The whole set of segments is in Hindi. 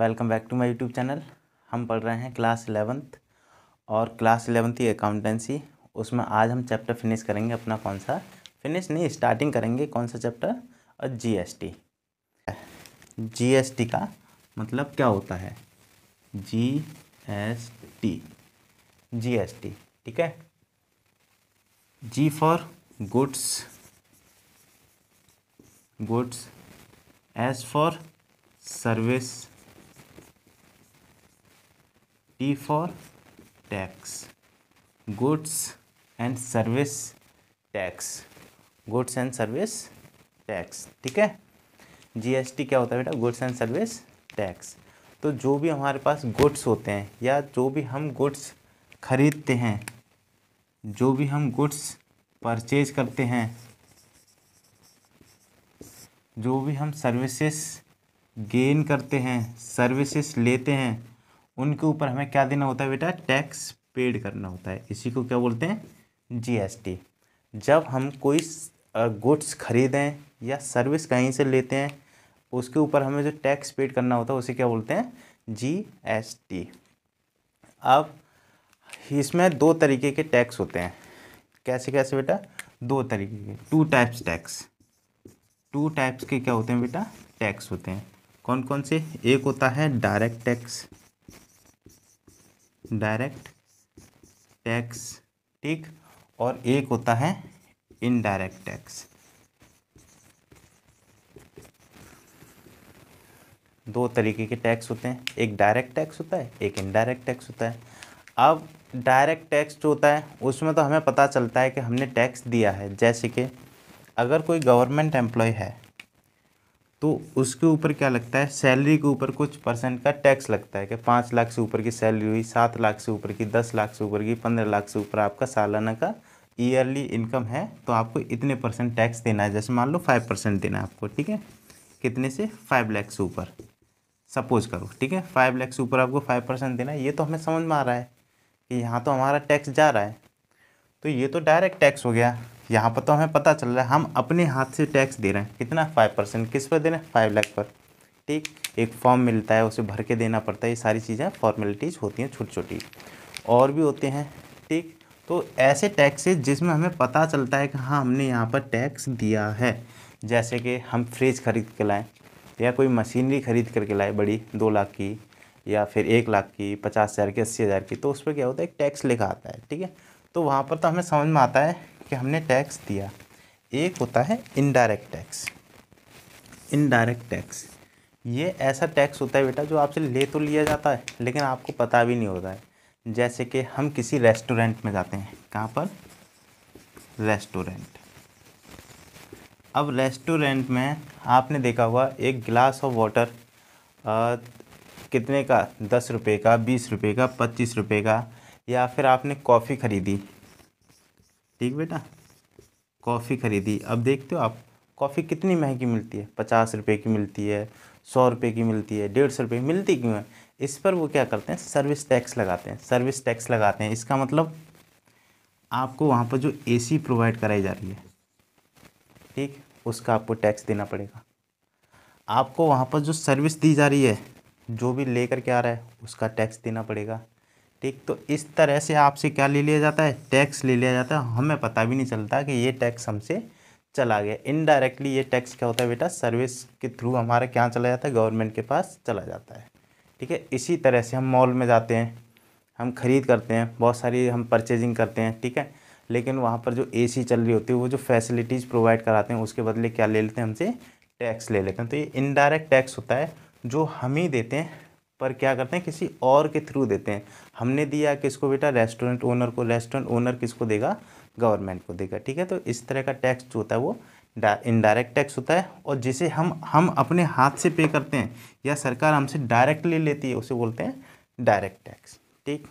Welcome back to my YouTube channel. हम पढ़ रहे हैं क्लास 11th और क्लास 11th की अकाउंटेंसी। उसमें आज हम चैप्टर फिनिश करेंगे अपना। कौन सा फिनिश नहीं, स्टार्टिंग करेंगे। कौन सा चैप्टर? और जीएसटी। जीएसटी का मतलब क्या होता है? जीएसटी, जीएसटी, ठीक है। G for goods, goods, S for service, T for tax, goods and service tax, goods and service tax, ठीक है। जीएसटी क्या होता है बेटा? Goods and service tax. तो जो भी हमारे पास गुड्स होते हैं या जो भी हम गुड्स खरीदते हैं, जो भी हम गुड्स परचेज करते हैं, जो भी हम सर्विसेज गेन करते हैं, सर्विसेज लेते हैं, उनके ऊपर हमें क्या देना होता है बेटा? टैक्स पेड करना होता है। इसी को क्या बोलते हैं? जीएसटी। जब हम कोई गुड्स खरीदें या सर्विस कहीं से लेते हैं, उसके ऊपर हमें जो टैक्स पेड करना होता है उसे क्या बोलते हैं? जीएसटी। अब इसमें दो तरीके के टैक्स होते हैं। कैसे कैसे बेटा? दो तरीके के, two types tax. Two types के क्या होते हैं बेटा? टैक्स होते हैं। कौन कौन से? एक होता है डायरेक्ट टैक्स, डायरेक्ट टैक्स, ठीक। और एक होता है इनडायरेक्ट टैक्स। दो तरीके के टैक्स होते हैं, एक डायरेक्ट टैक्स होता है, एक इनडायरेक्ट टैक्स होता है। अब डायरेक्ट टैक्स जो होता है उसमें तो हमें पता चलता है कि हमने टैक्स दिया है। जैसे कि अगर कोई गवर्नमेंट एम्प्लॉय है तो उसके ऊपर क्या लगता है? सैलरी के ऊपर कुछ परसेंट का टैक्स लगता है कि 5 लाख से ऊपर की सैलरी हुई, 7 लाख से ऊपर की, 10 लाख से ऊपर की, 15 लाख से ऊपर आपका सालाना का ईयरली इनकम है तो आपको इतने परसेंट टैक्स देना है। जैसे मान लो 5% देना है आपको, ठीक है। कितने से? 5 लाख से ऊपर सपोज करो, ठीक है। 5 लाख से ऊपर आपको 5% देना है। ये तो हमें समझ में आ रहा है कि यहाँ तो हमारा टैक्स जा रहा है, तो ये तो डायरेक्ट टैक्स हो गया। यहाँ पर तो हमें पता चल रहा है हम अपने हाथ से टैक्स दे रहे हैं। कितना? 5%। किस पर दे रहे हैं? 5 लाख पर, ठीक। एक फॉर्म मिलता है, उसे भर के देना पड़ता है। ये सारी चीज़ें फॉर्मेलिटीज़ होती हैं, छोटी छोटी और भी होते हैं, ठीक। तो ऐसे टैक्सेस जिसमें हमें पता चलता है कि हाँ हमने यहाँ पर टैक्स दिया है। जैसे कि हम फ्रिज खरीद के लाएँ या कोई मशीनरी खरीद करके लाए बड़ी, 2 लाख की या फिर 1 लाख की, 50,000 की, 80,000 की, तो उस पर क्या होता है? एक टैक्स लिखा आता है, ठीक है। तो वहाँ पर तो हमें समझ में आता है कि हमने टैक्स दिया। एक होता है इनडायरेक्ट टैक्स। इनडायरेक्ट टैक्स ये ऐसा टैक्स होता है बेटा जो आपसे ले तो लिया जाता है लेकिन आपको पता भी नहीं होता है। जैसे कि हम किसी रेस्टोरेंट में जाते हैं। कहाँ पर? रेस्टोरेंट। अब रेस्टोरेंट में आपने देखा होगा एक गिलास ऑफ वाटर कितने का? 10 रुपये का, 20 रुपये का, 25 रुपये का। या फिर आपने कॉफ़ी ख़रीदी, ठीक बेटा, कॉफ़ी ख़रीदी। अब देखते हो आप कॉफ़ी कितनी महंगी मिलती है? 50 रुपये की मिलती है, 100 रुपये की मिलती है, 150 रुपये की मिलती क्यों है? इस पर वो क्या करते हैं? सर्विस टैक्स लगाते हैं। सर्विस टैक्स लगाते हैं इसका मतलब आपको वहाँ पर जो एसी प्रोवाइड कराई जा रही है, ठीक, उसका आपको टैक्स देना पड़ेगा। आपको वहाँ पर जो सर्विस दी जा रही है, जो भी लेकर के आ रहा है, उसका टैक्स देना पड़ेगा, ठीक। तो इस तरह से आपसे क्या ले लिया जाता है? टैक्स ले लिया जाता है। हमें पता भी नहीं चलता कि ये टैक्स हमसे चला गया। इनडायरेक्टली ये टैक्स क्या होता है बेटा? सर्विस के थ्रू हमारा क्या चला जाता है? गवर्नमेंट के पास चला जाता है, ठीक है। इसी तरह से हम मॉल में जाते हैं, हम खरीद करते हैं, बहुत सारी हम परचेजिंग करते हैं, ठीक है। लेकिन वहाँ पर जो एसी चल रही होती है, वो जो फैसिलिटीज़ प्रोवाइड कराते हैं उसके बदले क्या ले लेते हैं? हमसे टैक्स ले लेते हैं। तो ये इनडायरेक्ट टैक्स होता है जो हम ही देते हैं, पर क्या करते हैं? किसी और के थ्रू देते हैं। हमने दिया किसको बेटा? रेस्टोरेंट ओनर को। रेस्टोरेंट ओनर किसको देगा? गवर्नमेंट को देगा, ठीक है। तो इस तरह का टैक्स जो होता है वो इनडायरेक्ट टैक्स होता है। और जिसे हम अपने हाथ से पे करते हैं या सरकार हमसे डायरेक्टली लेती है उसे बोलते हैं डायरेक्ट टैक्स, ठीक।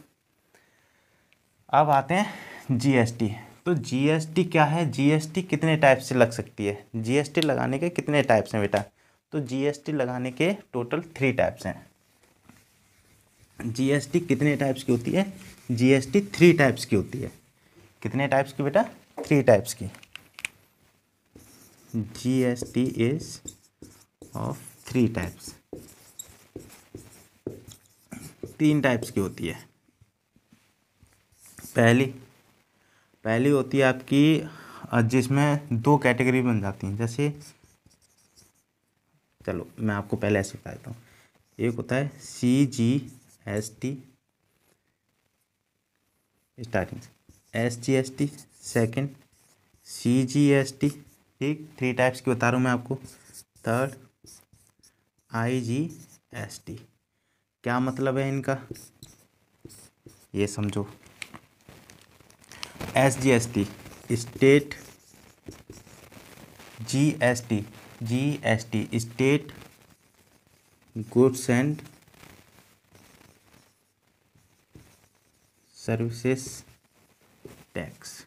अब आते हैं जीएसटी। तो जीएसटी क्या है? जीएसटी कितने टाइप से लग सकती है? जीएसटी लगाने के कितने टाइप्स हैं बेटा? तो जीएसटी लगाने के टोटल 3 टाइप्स हैं। जीएसटी कितने टाइप्स की होती है? जीएसटी 3 टाइप्स की होती है। कितने टाइप्स की बेटा? 3 टाइप्स की। GST is of 3 types. तीन टाइप्स की होती है। पहली होती है आपकी जिसमें दो कैटेगरी बन जाती हैं। जैसे चलो मैं आपको पहले ऐसे बता देता हूँ। एक होता है CGST स्टार्टिंग से, SGST सेकंड, CGST, ठीक, थ्री टाइप्स की बता रहा हूँ मैं आपको। Third IGST। क्या मतलब है इनका ये समझो। SGST state, GST state goods and services tax.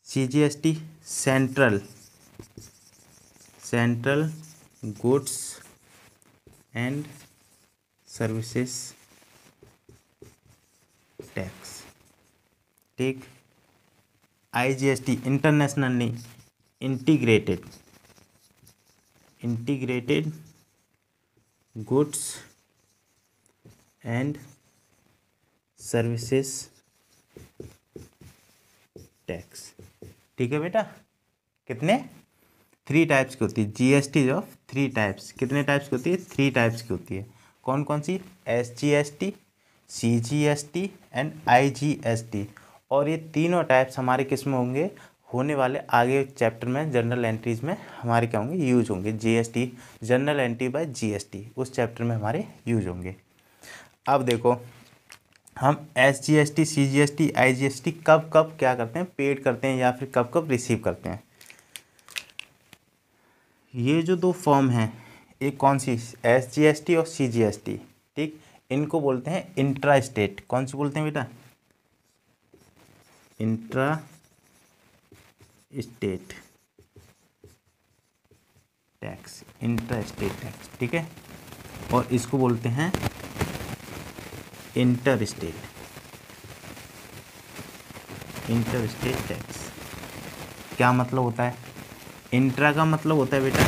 CGST central goods and services tax, ठीक। IGST internationally integrated goods and services tax, ठीक है बेटा। कितने? थ्री टाइप्स की होती है। GST of three types. कितने टाइप्स की होती है? थ्री टाइप्स की होती है। कौन कौन सी? SGST, CGST and IGST। और ये तीनों टाइप्स हमारे किस में होंगे? होने वाले आगे चैप्टर में जनरल एंट्रीज में हमारे क्या होंगे? यूज होंगे। GST general entry by GST उस चैप्टर में हमारे यूज होंगे। अब देखो हम SGST, CGST, IGST कब कब क्या करते हैं? पेड करते हैं या फिर कब कब रिसीव करते हैं। ये जो दो फॉर्म हैं, एक कौन सी? SGST और CGST, ठीक। इनको बोलते हैं इंट्रा स्टेट। कौन सी बोलते हैं बेटा? Intra state tax, intra state tax, ठीक है। और इसको बोलते हैं इंटर स्टेट टैक्स। क्या मतलब होता है? इंट्रा का मतलब होता है बेटा,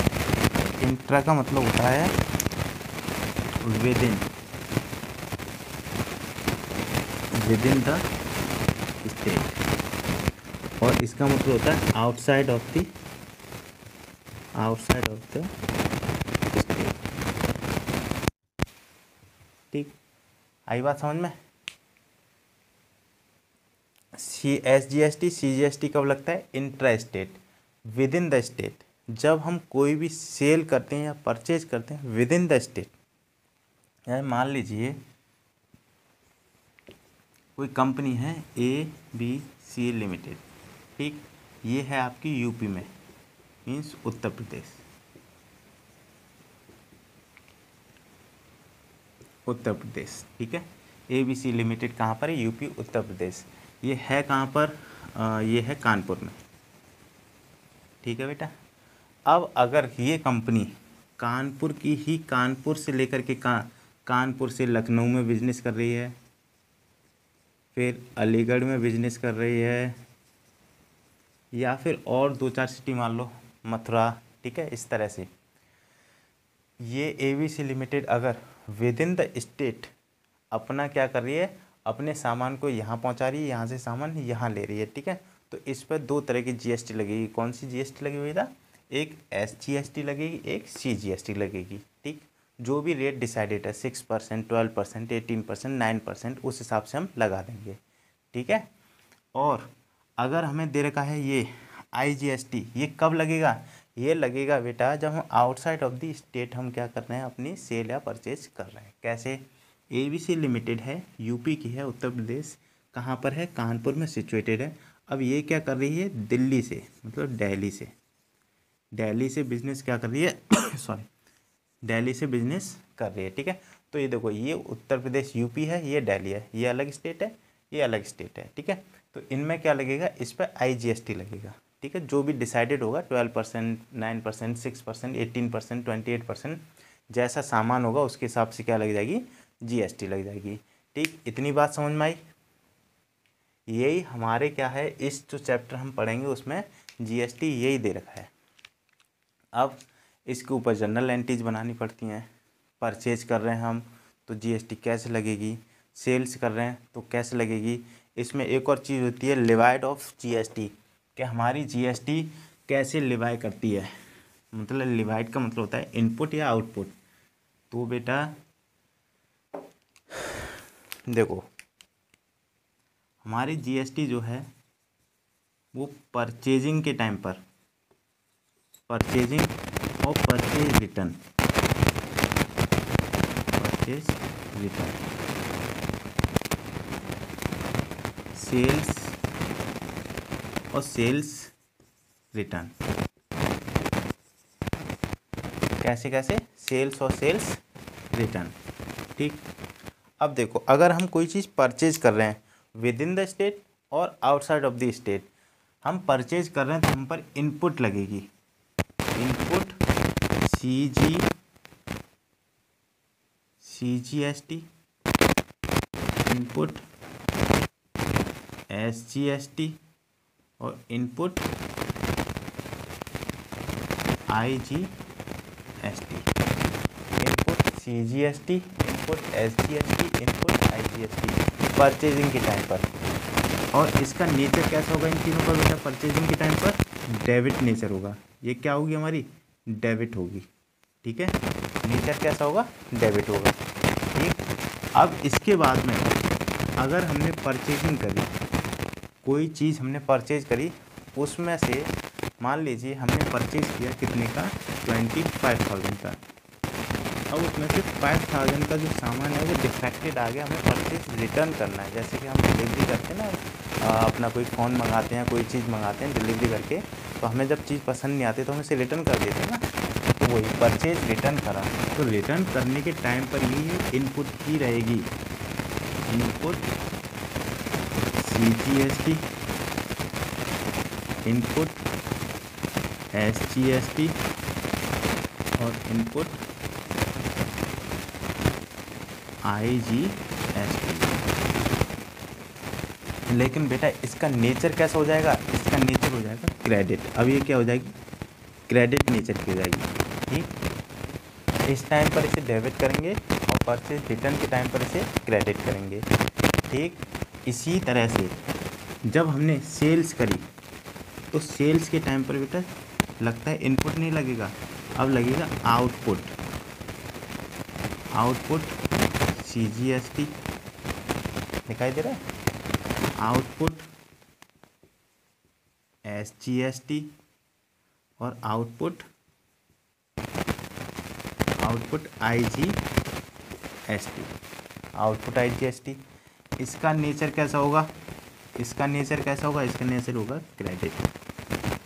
इंट्रा का मतलब होता है विदिन द स्टेट, और इसका मतलब होता है आउटसाइड ऑफ द स्टेट, ठीक। आई बात समझ में? SGST, CGST कब लगता है? Intra state, with in the state. जब हम कोई भी सेल करते हैं या परचेज करते हैं विद इन द स्टेट, यार मान लीजिए कोई कंपनी है ABC लिमिटेड, ठीक। ये है आपकी यूपी में, मीन्स उत्तर प्रदेश, ठीक है। ABC लिमिटेड कहाँ पर है? यूपी उत्तर प्रदेश। ये है कहाँ पर? ये है कानपुर में, ठीक है बेटा। अब अगर ये कंपनी कानपुर की ही, कानपुर से लेकर के कानपुर से लखनऊ में बिजनेस कर रही है, फिर अलीगढ़ में बिजनेस कर रही है, या फिर और दो चार सिटी मान लो, मथुरा, ठीक है, इस तरह से ये ABC लिमिटेड अगर विद इन द स्टेट अपना क्या कर रही है? अपने सामान को यहाँ पहुँचा रही है, यहाँ से सामान यहाँ ले रही है, ठीक है। तो इस पर दो तरह की GST लगेगी। कौन सी GST लगेगी बेटा? एक SGST लगेगी, एक CGST लगेगी, ठीक। जो भी रेट डिसाइडेड है 6%, 12%, 18%, 9%, उस हिसाब से हम लगा देंगे, ठीक है। और अगर हमें दे रखा है ये IGST, ये कब लगेगा? ये लगेगा बेटा जब हम आउटसाइड ऑफ द स्टेट हम क्या कर रहे हैं? अपनी सेल या परचेज कर रहे हैं। कैसे? ABC लिमिटेड है, यूपी की है, उत्तर प्रदेश, कहाँ पर है? कानपुर में सिचुएटेड है। अब ये क्या कर रही है? दिल्ली से, मतलब दिल्ली से बिजनेस क्या कर रही है? सॉरी, दिल्ली से बिजनेस कर रही है, ठीक है। तो ये देखो, ये उत्तर प्रदेश यूपी है, ये दिल्ली है, ये अलग स्टेट है, ये अलग स्टेट है, ठीक है। तो इनमें क्या लगेगा? इस पर IGST लगेगा, ठीक है। जो भी डिसाइडेड होगा 12%, 9%, 6%, 18%, 28%, जैसा सामान होगा उसके हिसाब से क्या लग जाएगी? GST लग जाएगी, ठीक। इतनी बात समझ में आई? यही हमारे क्या है, इस जो चैप्टर हम पढ़ेंगे उसमें GST यही दे रखा है। अब इसके ऊपर जनरल एंट्रीज बनानी पड़ती हैं। परचेज कर रहे हैं हम तो जीएसटी कैसे लगेगी, सेल्स कर रहे हैं तो कैसे लगेगी। इसमें एक और चीज़ होती है लिवाइड ऑफ जीएसटी, कि हमारी जीएसटी कैसे लिवाई करती है। मतलब लिवाइड का मतलब होता है इनपुट या आउटपुट। तो बेटा देखो, हमारी जीएसटी जो है वो परचेजिंग के टाइम पर, परचेजिंग और purchase return, purchase return, sales और सेल्स रिटर्न, कैसे कैसे, सेल्स और सेल्स रिटर्न। ठीक। अब देखो, अगर हम कोई चीज़ परचेज कर रहे हैं विद इन द स्टेट और आउटसाइड ऑफ द स्टेट, हम परचेज कर रहे हैं तो हम पर इनपुट लगेगी, इनपुट CGST, इनपुट SGST और input IGST। Input CGST, input SGST, input IGST purchasing के टाइम पर। और इसका नेचर कैसा होगा इन तीनों का बेटा, परचेजिंग के टाइम पर डेबिट नेचर होगा। ये क्या होगी हमारी, डेबिट होगी। ठीक है, नेचर कैसा होगा, डेबिट होगा। ठीक। अब इसके बाद में अगर हमने परचेजिंग करी, कोई चीज़ हमने परचेज करी, उसमें से मान लीजिए हमने परचेज किया कितने का, 25,000 का। अब उसमें से 5,000 का जो सामान है वो डिफेक्टेड आ गया, हमें परचेज रिटर्न करना है। जैसे कि हम डिलीवरी करते हैं ना, अपना कोई फ़ोन मंगाते हैं, कोई चीज़ मंगाते हैं डिलीवरी करके, तो हमें जब चीज़ पसंद नहीं आती तो हम इसे रिटर्न कर देते हैं ना, तो वही परचेज रिटर्न करा। तो रिटर्न करने के टाइम पर ये इनपुट की रहेगी, इनपुट CGST, इनपुट SGST और इनपुट IGST। लेकिन बेटा इसका नेचर कैसा हो जाएगा, इसका नेचर हो जाएगा क्रेडिट। अब ये क्या हो जाएगी, क्रेडिट नेचर की हो जाएगी। ठीक। इस टाइम पर इसे डेबिट करेंगे और परचेज रिटर्न के टाइम पर इसे क्रेडिट करेंगे। ठीक। इसी तरह से जब हमने सेल्स करी तो सेल्स के टाइम पर बेटा लगता है इनपुट नहीं लगेगा, अब लगेगा आउटपुट, आउटपुट CGST दिखाई दे रहा है, आउटपुट SGST और आउटपुट IGST, आउटपुट IGST। इसका नेचर कैसा होगा, इसका नेचर कैसा होगा, इसका नेचर होगा क्रेडिट।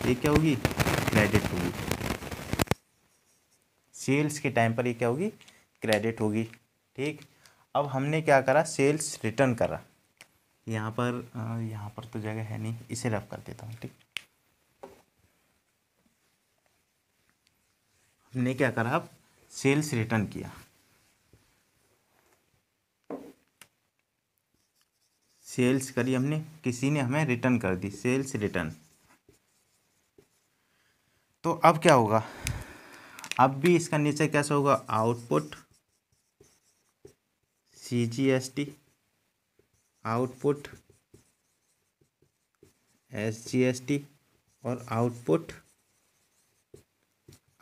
ये क्या होगी, क्रेडिट होगी। सेल्स के टाइम पर ये क्या होगी, क्रेडिट होगी। ठीक। अब हमने क्या करा, सेल्स रिटर्न करा। यहाँ पर तो जगह है नहीं, इसे रफ कर देता हूँ। ठीक। हमने क्या करा, अब सेल्स रिटर्न किया, सेल्स करी हमने, किसी ने हमें रिटर्न कर दी, सेल्स रिटर्न। तो अब क्या होगा, अब भी इसका नेचर कैसा होगा, आउटपुट CGST, आउटपुट SGST और आउटपुट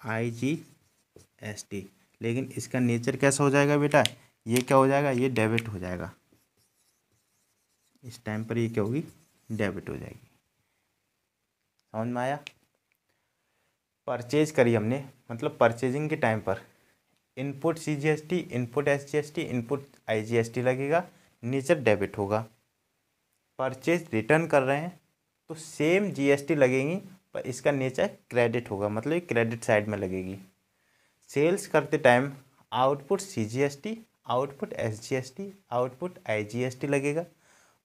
IGST। लेकिन इसका नेचर कैसा हो जाएगा बेटा, ये क्या हो जाएगा, ये डेबिट हो जाएगा। इस टाइम पर ये क्या होगी, डेबिट हो जाएगी। समझ में आया। परचेज करी हमने, मतलब परचेजिंग के टाइम पर input CGST, input SGST, input IGST लगेगा, नेचर डेबिट होगा। परचेज रिटर्न कर रहे हैं तो सेम GST लगेगी, पर इसका नेचर क्रेडिट होगा, मतलब ये क्रेडिट साइड में लगेगी। सेल्स करते time output CGST, output SGST, output IGST लगेगा,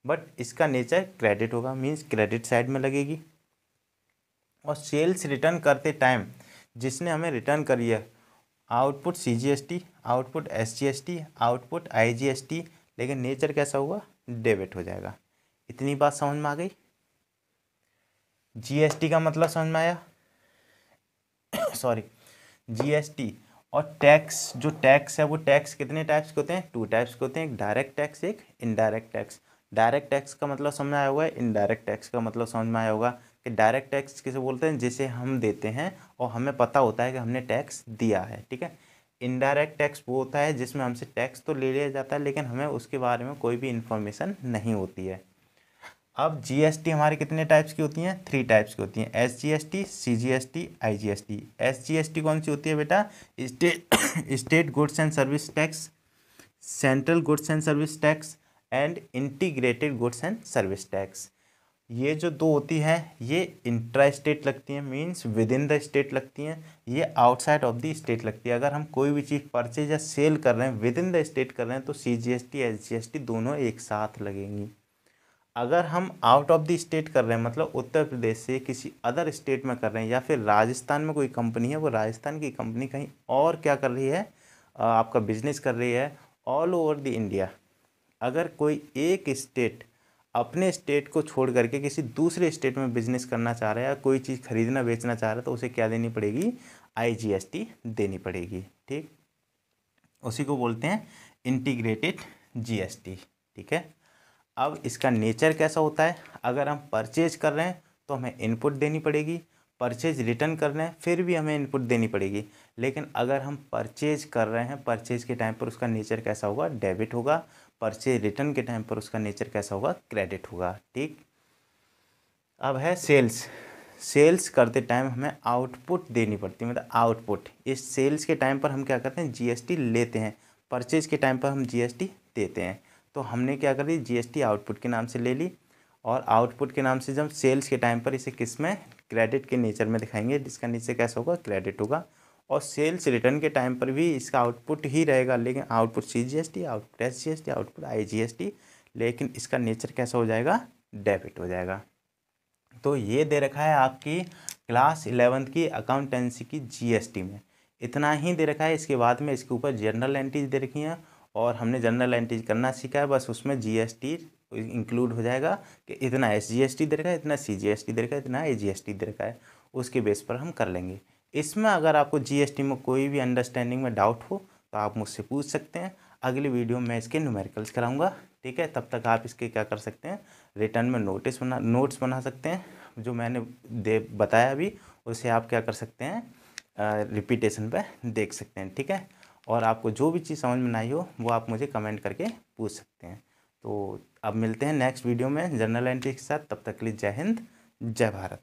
बट इसका नेचर क्रेडिट होगा, मीन्स क्रेडिट साइड में लगेगी। और सेल्स रिटर्न करते टाइम जिसने हमें रिटर्न करी है, output CGST, output SGST, output IGST, लेकिन नेचर कैसा हुआ, डेबिट हो जाएगा। इतनी बात समझ में आ गई। GST का मतलब समझ में आया, सॉरी, GST और टैक्स, जो टैक्स है वो टैक्स कितने टाइप्स के होते हैं? 2 टाइप्स के होते हैं, एक डायरेक्ट टैक्स, एक इनडायरेक्ट टैक्स। डायरेक्ट टैक्स का मतलब समझ में आया होगा, इनडायरेक्ट टैक्स का मतलब समझ में आया होगा कि डायरेक्ट टैक्स किसे बोलते हैं? जिसे हम देते हैं और हमें पता होता है कि हमने टैक्स दिया है, ठीक है। इनडायरेक्ट टैक्स वो होता है जिसमें हमसे टैक्स तो ले लिया जाता है लेकिन हमें उसके बारे में कोई भी इन्फॉर्मेशन नहीं होती है। अब जीएसटी हमारी कितने टाइप्स की होती हैं? 3 टाइप्स की होती हैं, एसजीएसटी, सीजीएसटी, आईजीएसटी। एसजीएसटी कौन सी होती है बेटा? State goods and service tax, central goods and service tax and integrated goods and service tax. ये जो दो होती हैं ये इंट्रा स्टेट लगती हैं, means with in the state लगती हैं। ये आउटसाइड ऑफ द स्टेट लगती है। अगर हम कोई भी चीज़ परचेज या सेल कर रहे हैं विद इन द स्टेट कर रहे हैं तो सीजीएसटी एसजीएसटी दोनों एक साथ लगेंगी। अगर हम आउट ऑफ द स्टेट कर रहे हैं मतलब उत्तर प्रदेश से किसी अदर स्टेट में कर रहे हैं या फिर राजस्थान में कोई कंपनी है, वो राजस्थान की कंपनी कहीं और क्या कर रही है, आपका बिजनेस कर रही है ऑल ओवर द इंडिया। अगर कोई एक स्टेट अपने स्टेट को छोड़ करके किसी दूसरे स्टेट में बिजनेस करना चाह रहा है या कोई चीज़ खरीदना बेचना चाह रहा है तो उसे क्या देनी पड़ेगी? आईजीएसटी देनी पड़ेगी, ठीक। उसी को बोलते हैं इंटीग्रेटेड जीएसटी, ठीक है। अब इसका नेचर कैसा होता है? अगर हम परचेज कर रहे हैं तो हमें इनपुट देनी पड़ेगी, परचेज रिटर्न कर रहे हैं फिर भी हमें इनपुट देनी पड़ेगी। लेकिन अगर हम परचेज कर रहे हैं, परचेज के टाइम पर उसका नेचर कैसा होगा? डेबिट होगा। परचेज रिटर्न के टाइम पर उसका नेचर कैसा होगा? क्रेडिट होगा, ठीक। अब है सेल्स। सेल्स करते टाइम हमें आउटपुट देनी पड़ती है, मतलब आउटपुट। इस सेल्स के टाइम पर हम क्या करते हैं? जीएसटी लेते हैं। परचेज के टाइम पर हम जीएसटी देते हैं। तो हमने क्या कर ली? जीएसटी आउटपुट के नाम से ले ली और आउटपुट के नाम से जब सेल्स के टाइम पर इसे किस में? क्रेडिट के नेचर में दिखाएंगे, जिसका नीचे कैसा होगा? क्रेडिट होगा। और सेल्स रिटर्न के टाइम पर भी इसका आउटपुट ही रहेगा, लेकिन output CGST, output SGST, output IGST, लेकिन इसका नेचर कैसा हो जाएगा? डेबिट हो जाएगा। तो ये दे रखा है आपकी क्लास 11th की अकाउंटेंसी की जीएसटी में, इतना ही दे रखा है। इसके बाद में इसके ऊपर जनरल एंट्रीज दे रखी हैं और हमने जनरल एंट्रीज करना सीखा है, बस उसमें जीएसटी इंक्लूड हो जाएगा कि इतना एसजीएसटी दे रखा है, इतना सीजीएसटी दे रखा है, इतना आईजीएसटी दे रखा है, उसके बेस पर हम कर लेंगे। इसमें अगर आपको जीएसटी में कोई भी अंडरस्टैंडिंग में डाउट हो तो आप मुझसे पूछ सकते हैं। अगली वीडियो में इसके न्यूमेरिकल्स कराऊंगा, ठीक है। तब तक आप इसके क्या कर सकते हैं? रिटर्न में नोट्स बना सकते हैं। जो मैंने बताया अभी उसे आप क्या कर सकते हैं? रिपीटेशन पे देख सकते हैं, ठीक है। और आपको जो भी चीज़ समझ में नहीं हो वो आप मुझे कमेंट करके पूछ सकते हैं। तो अब मिलते हैं नेक्स्ट वीडियो में जनरल एंट्री के साथ। तब तक के लिए जय हिंद, जय भारत।